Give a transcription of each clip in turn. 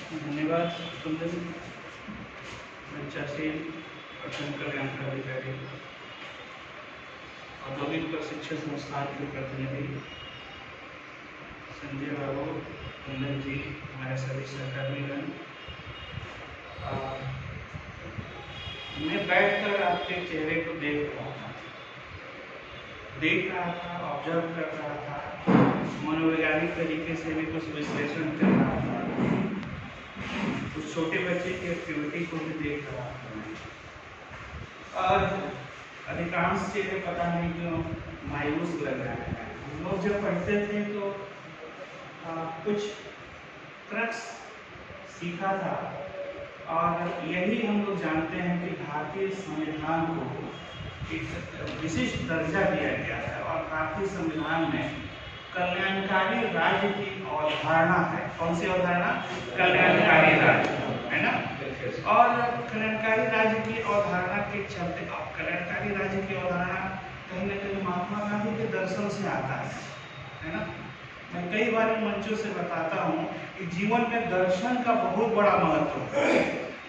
धन्यवाद कुंदन, मंचासीन प्रखंड कल्याणकारी अधिकारी, औद्योगिक प्रशिक्षण संस्थान के प्रतिनिधि संजय बाबू, कुंदन जी, हमारे सभी सहकर्मीगण। मैं बैठकर आपके चेहरे को देख रहा था, ऑब्जर्व कर रहा था, मनोवैज्ञानिक तरीके से भी कुछ विश्लेषण कर रहा था, उस छोटे बच्चे की एक्टिविटी को भी देख रहा था और अधिकांश चेहरे पता नहीं क्यों मायूस लग रहे हैं। हम लोग जब पढ़ते थे तो कुछ क्रक्स सीखा था और यही हम लोग जानते हैं कि भारतीय संविधान को एक विशिष्ट दर्जा दिया गया है और भारतीय संविधान में कल्याणकारी राज्य की अवधारणा है। कौन सी अवधारणा? कल्याणकारी राज्य, है ना। और कल्याणकारी राज्य की अवधारणा के चलते, कल्याणकारी राज्य की अवधारणा कहीं न कहीं महात्मा गांधी के दर्शन से आता है ना। मैं कई बार मंचों से बताता हूँ कि जीवन में दर्शन का बहुत बड़ा महत्व है,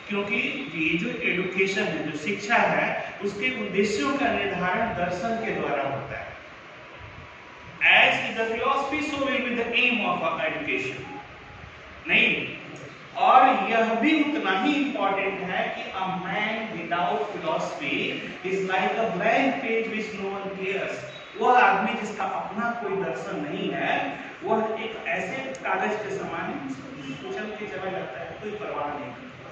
क्योंकि ये जो एजुकेशन है, जो शिक्षा है, उसके उद्देश्यों का निर्धारण दर्शन के द्वारा होता है। As is the philosophy, so will be the aim of our education. नहीं, और यह भी उतना ही इम्पोर्टेंट है कि a man without philosophy is like a blank page which no one cares. वह आदमी जिसका अपना कोई दर्शन नहीं है, वह एक ऐसे कागज के समान है, उछल के चला जाता है, कोई परवाह नहीं करता।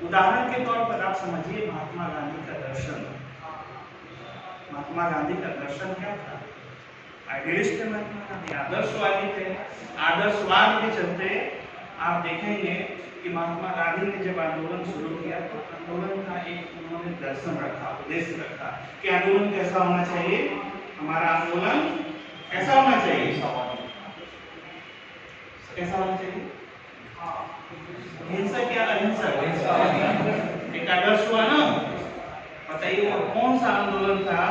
उदाहरण के तौर पर आप समझिए महात्मा गांधी का दर्शन। महात्मा गांधी का दर्शन क्या था? आइडियलिस्ट थे महात्मा गांधी, आदर्शवादी थे। आदर्शवाद के चलते आप देखेंगे कि महात्मा गांधी ने जब आंदोलन शुरू किया तो आंदोलन का एक उन्होंने दर्शन रखा, उद्देश्य रखा कि आंदोलन कैसा होना चाहिए। हमारा आंदोलन कैसा होना चाहिए? कैसा होना चाहिए? हिंसक या अहिंसक? एक आदर्श हुआ ना। बताइए वो कौन सा आंदोलन था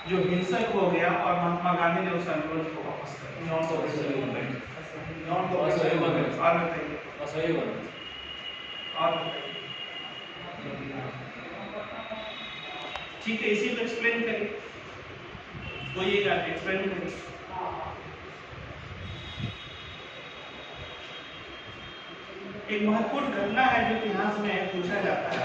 जो हिंसक हो गया और महात्मा गांधी ने उस आंदोलन को वापस कर दिया? और बताइए ठीक है, इसी को एक्सप्लेन करिए, कोई एक एक्सप्लेन करिए। एक महत्वपूर्ण घटना है जो इतिहास में पूछा जाता है।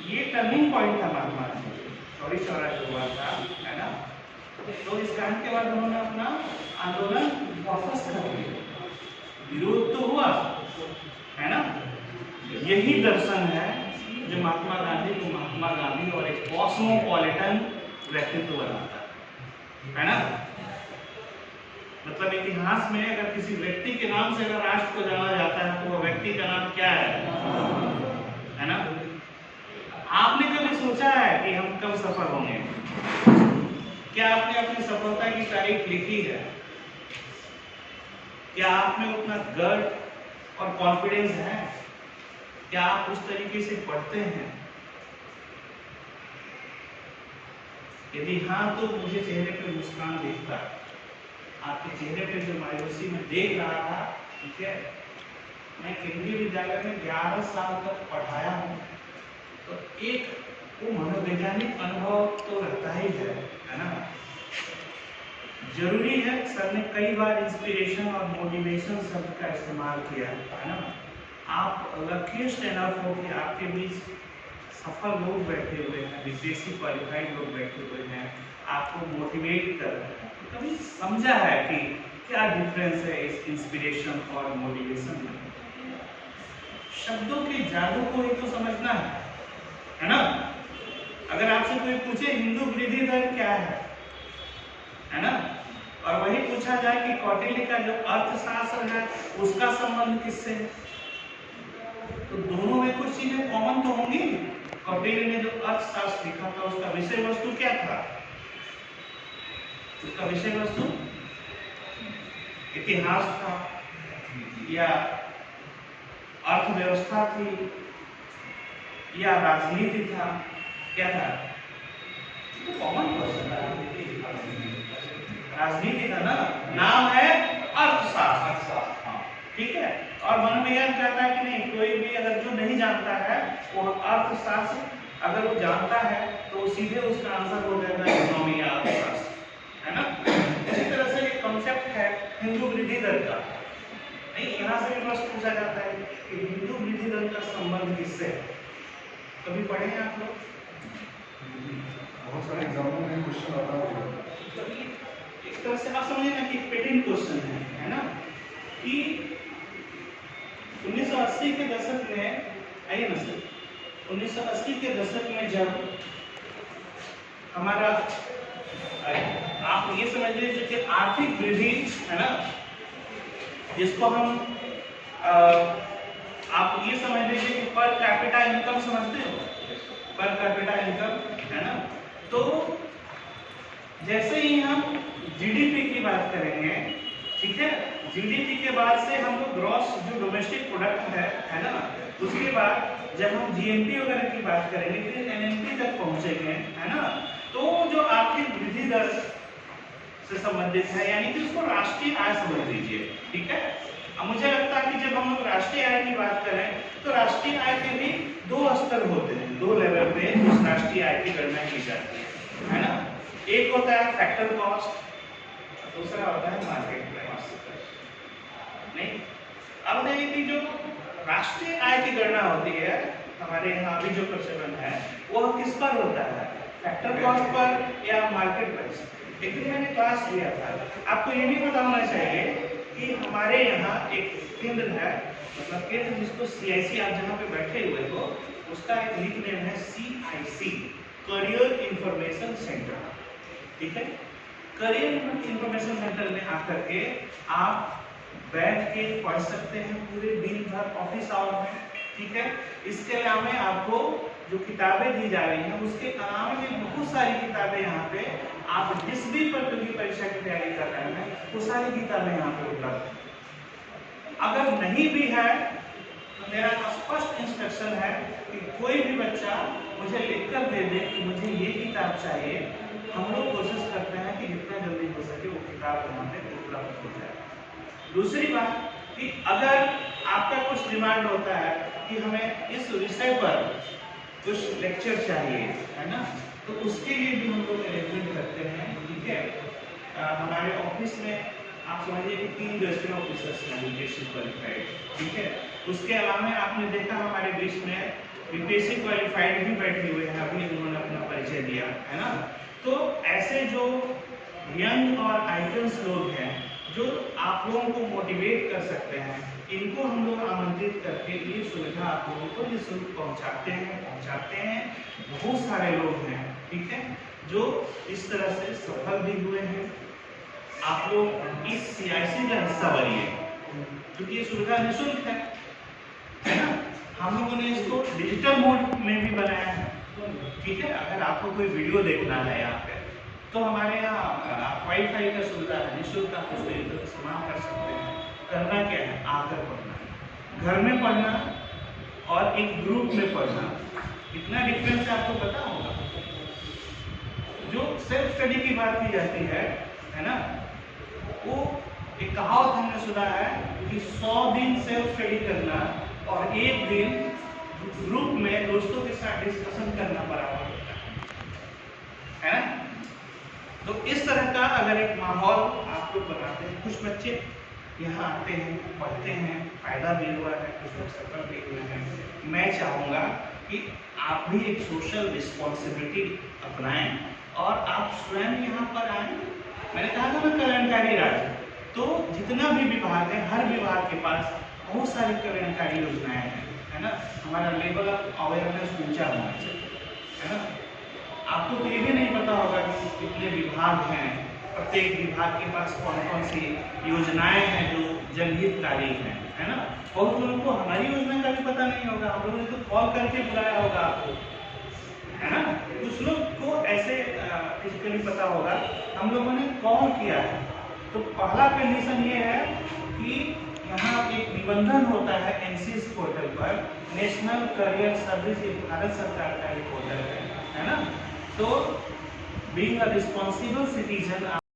ये टर्निंग पॉइंट था महात्मा गांधी, चौरी चौरा जो हुआ था, है ना। तो इस कांड के बाद उन्होंने अपना आंदोलन वापस कर लिया। विरोध तो हुआ, है ना। यही दर्शन है जो महात्मा गांधी को महात्मा गांधी और एक कॉस्मोपॉलिटन व्यक्तित्व बनाता है ना। मतलब इतिहास में अगर किसी व्यक्ति के नाम से अगर राष्ट्र को जाना जाता है तो वह व्यक्ति का नाम क्या है ना। आपने कभी सोचा है कि हम कब सफल होंगे? क्या आपने अपनी सफलता की तारीख लिखी है? क्या आप में उतना गर्व और कॉन्फिडेंस है? क्या आप उस तरीके से पढ़ते हैं? यदि हाँ तो मुझे चेहरे पे मुस्कान दिखता है। आपके चेहरे पे जो मायूसी में देख रहा था, ठीक है। मैं केंद्रीय विद्यालय में 11 साल तक पढ़ाया हूँ, तो एक वो मनोवैज्ञानिक अनुभव तो रहता ही है ना। जरूरी है, सर ने कई बार इंस्पिरेशन और मोटिवेशन शब्द का इस्तेमाल किया है ना। आप लकीस्ट एनफ हो कि आपके बीच सफल लोग बैठे हुए हैं, बीपीएससी क्वालिफाइड लोग बैठे हुए हैं, आपको मोटिवेट कर रहे हैं। कभी समझा है कि क्या डिफरेंस है इस इंस्पिरेशन और मोटिवेशन में? शब्दों के जादू को ही तो समझना है ना। अगर आपसे कोई पूछे हिंदू वृद्धि दर क्या है ना, और वही पूछा जाए कि कौटिल्य का जो अर्थशास्त्र है उसका संबंध किससे है, तो दोनों में कुछ चीजें कॉमन तो होंगी। कौटिल्य ने जो अर्थशास्त्र लिखा था उसका विषय वस्तु क्या था? उसका विषय वस्तु इतिहास था या अर्थव्यवस्था थी या राजनीति था? क्या था? तो कॉमन क्वेश्चन था, राजनीति था ना। नाम है अर्थशास्त्र, हाँ ठीक है। और मनोविज्ञान कहता है कि नहीं, कोई भी अगर जो नहीं जानता है वो अर्थशास्त्र अगर वो जानता है तो सीधे उसका आंसर हो जाएगा इकोनॉमी या अर्थशास्त्र, है ना। इसी तरह से एक कॉन्सेप्ट है हिंदू वृद्धि दर का। नहीं, यहाँ से भी प्रश्न पूछा जाता है कि हिंदू वृद्धि दर का संबंध किससे है। कभी पढ़े हैं आप लोग? बहुत सारे एग्जामों में क्वेश्चन आता है। एक तरह से आप समझिए ना कि पेटेंट क्वेश्चन है ना, कि 1980 के दशक में, आइए ना सर, 1980 के दशक में जब हमारा, आप ये समझ लीजिए कि आर्थिक वृद्धि है ना, जिसको हम आप ये समझ लीजिए कि पर कैपिटा इनकम समझते हो, पर कैपिटा इनकम है ना। तो जैसे ही हम जीडीपी की बात करेंगे, ठीक है, जीडीपी के बाद से हम लोग ग्रॉस जो डोमेस्टिक प्रोडक्ट है ना, उसके बाद जब हम जीएनपी वगैरह की बात करेंगे फिर एनएनपी तक पहुंचेंगे, है ना। तो जो आर्थिक वृद्धि दर से संबंधित है, यानी कि उसको राष्ट्रीय आय समझ लीजिए, ठीक है। अब मुझे लगता है कि जब हम लोग राष्ट्रीय आय की बात करें तो राष्ट्रीय आय के भी दो स्तर होते हैं, दो लेवल पे उस राष्ट्रीय आय की गणना की जाती है ना। एक होता है फैक्टर कॉस्ट, दूसरा होता है मार्केट प्राइस। नहीं, अब देखिए कि जो राष्ट्रीय आय की गणना होती है हमारे यहाँ अभी जो प्रचलन है वो किस पर होता है, फैक्टर कॉस्ट पर या मार्केट प्राइस। लेकिन मैंने क्लास लिया था, आपको ये भी पता होना चाहिए कि हमारे यहाँ एक केंद्र है, मतलब केंद्र जिसको CIC, आप जहाँ पे बैठे हुए हो उसका एक निक नेम है CIC, करियर इंफॉर्मेशन सेंटर, ठीक है। करियर इंफॉर्मेशन सेंटर में आकर के आप बैठ के पढ़ सकते हैं पूरे दिन भर ऑफिस आवर में, ठीक है। इसके अलावा आपको जो किताबें दी जा रही हैं उसके अलावा में बहुत सारी किताबें यहाँ पे, आप जिस भी प्रतियोगी परीक्षा की तैयारी कर रहे हैं वो सारी किताबें यहाँ पे उपलब्ध हैं। अगर नहीं भी है तो मेरा स्पष्ट इंस्ट्रक्शन है कि कोई भी बच्चा मुझे लिखकर दे दे कि मुझे ये किताब चाहिए, हम लोग कोशिश करते हैं कि जितना जल्दी हो सके वो किताब यहाँ पे उपलब्ध हो जाए। दूसरी बात कि अगर आपका कुछ डिमांड होता है कि हमें इस विषय पर कुछ लेक्चर चाहिए, है ना, तो उसके लिए भी हम लोग अरेंजमेंट करते हैं, ठीक है। हमारे ऑफिस में आप समझिए कि 3 गेस्टेड ऑफिसर्स हैं यूपीएससी क्वालिफाइड, ठीक है। उसके अलावा आपने देखा हमारे बीच में यूपीएससी क्वालिफाइड भी बैठे हुए हैं, अभी उन्होंने अपना परिचय दिया, है ना। तो ऐसे जो यंग और आइकन्स लोग हैं जो आप लोगों को मोटिवेट कर सकते हैं, इनको हम लोग आमंत्रित करके ये सुविधा आप लोगों को निःशुल्क पहुंचाते हैं। बहुत सारे लोग हैं, ठीक है, जो इस तरह से सफल भी हुए हैं। आप लोग इस CIC का हिस्सा बनिए, क्योंकि ये सुविधा निःशुल्क है ना। हम लोगों ने इसको डिजिटल मोड में भी बनाया है, ठीक है। अगर आपको कोई वीडियो देखना है यहाँ पे तो हमारे यहाँ वाईफाई का सुविधा है, निःशुल्क आप उसको इस्तेमाल कर सकते हैं। करना क्या है, आकर पढ़ना, घर में पढ़ना और एक ग्रुप में पढ़ना, इतना डिफरेंस आपको पता होगा। जो सेल्फ स्टडी की बात की जाती है ना, वो एक कहावत हमने सुना है कि 100 दिन सेल्फ स्टडी करना और 1 दिन ग्रुप में दोस्तों के साथ डिस्कशन करना बराबर होता है ना। तो इस तरह का अगर एक माहौल आप लोग बनाते हैं, कुछ बच्चे यहाँ आते हैं, पढ़ते हैं, फायदा भी हुआ है, कुछ लोग सफल भी हुए हैं। मैं चाहूँगा कि आप भी एक सोशल रिस्पॉन्सिबिलिटी अपनाएं और आप स्वयं यहाँ पर आएँ। मैंने कहा था ना कल्याणकारी राज्य, तो जितना भी विभाग है, हर विभाग के पास बहुत सारी कल्याणकारी योजनाएं हैं, है ना। हमारा लेवल ऑफ अवेयरनेस ऊंचा होना चाहिए, है ना। आपको तो ये भी नहीं पता होगा कि कितने विभाग हैं, प्रत्येक विभाग के पास कौन कौन सी योजनाएं हैं जो जनहितकारी हैं, है ना। बहुत लोगों को हमारी योजना का भी पता नहीं होगा, हम लोगों ने तो कॉल करके बुलाया होगा आपको, है ना। कुछ लोग को ऐसे फिजिकली पता होगा, हम लोगों ने कॉल किया है। तो पहला कंडीशन ये है कि यहाँ एक निबंधन होता है NCS पोर्टल पर, नेशनल करियर सर्विस, भारत सरकार का एक पोर्टल है ना। तो बीइंग अ रिस्पॉन्सिबल सिटीजन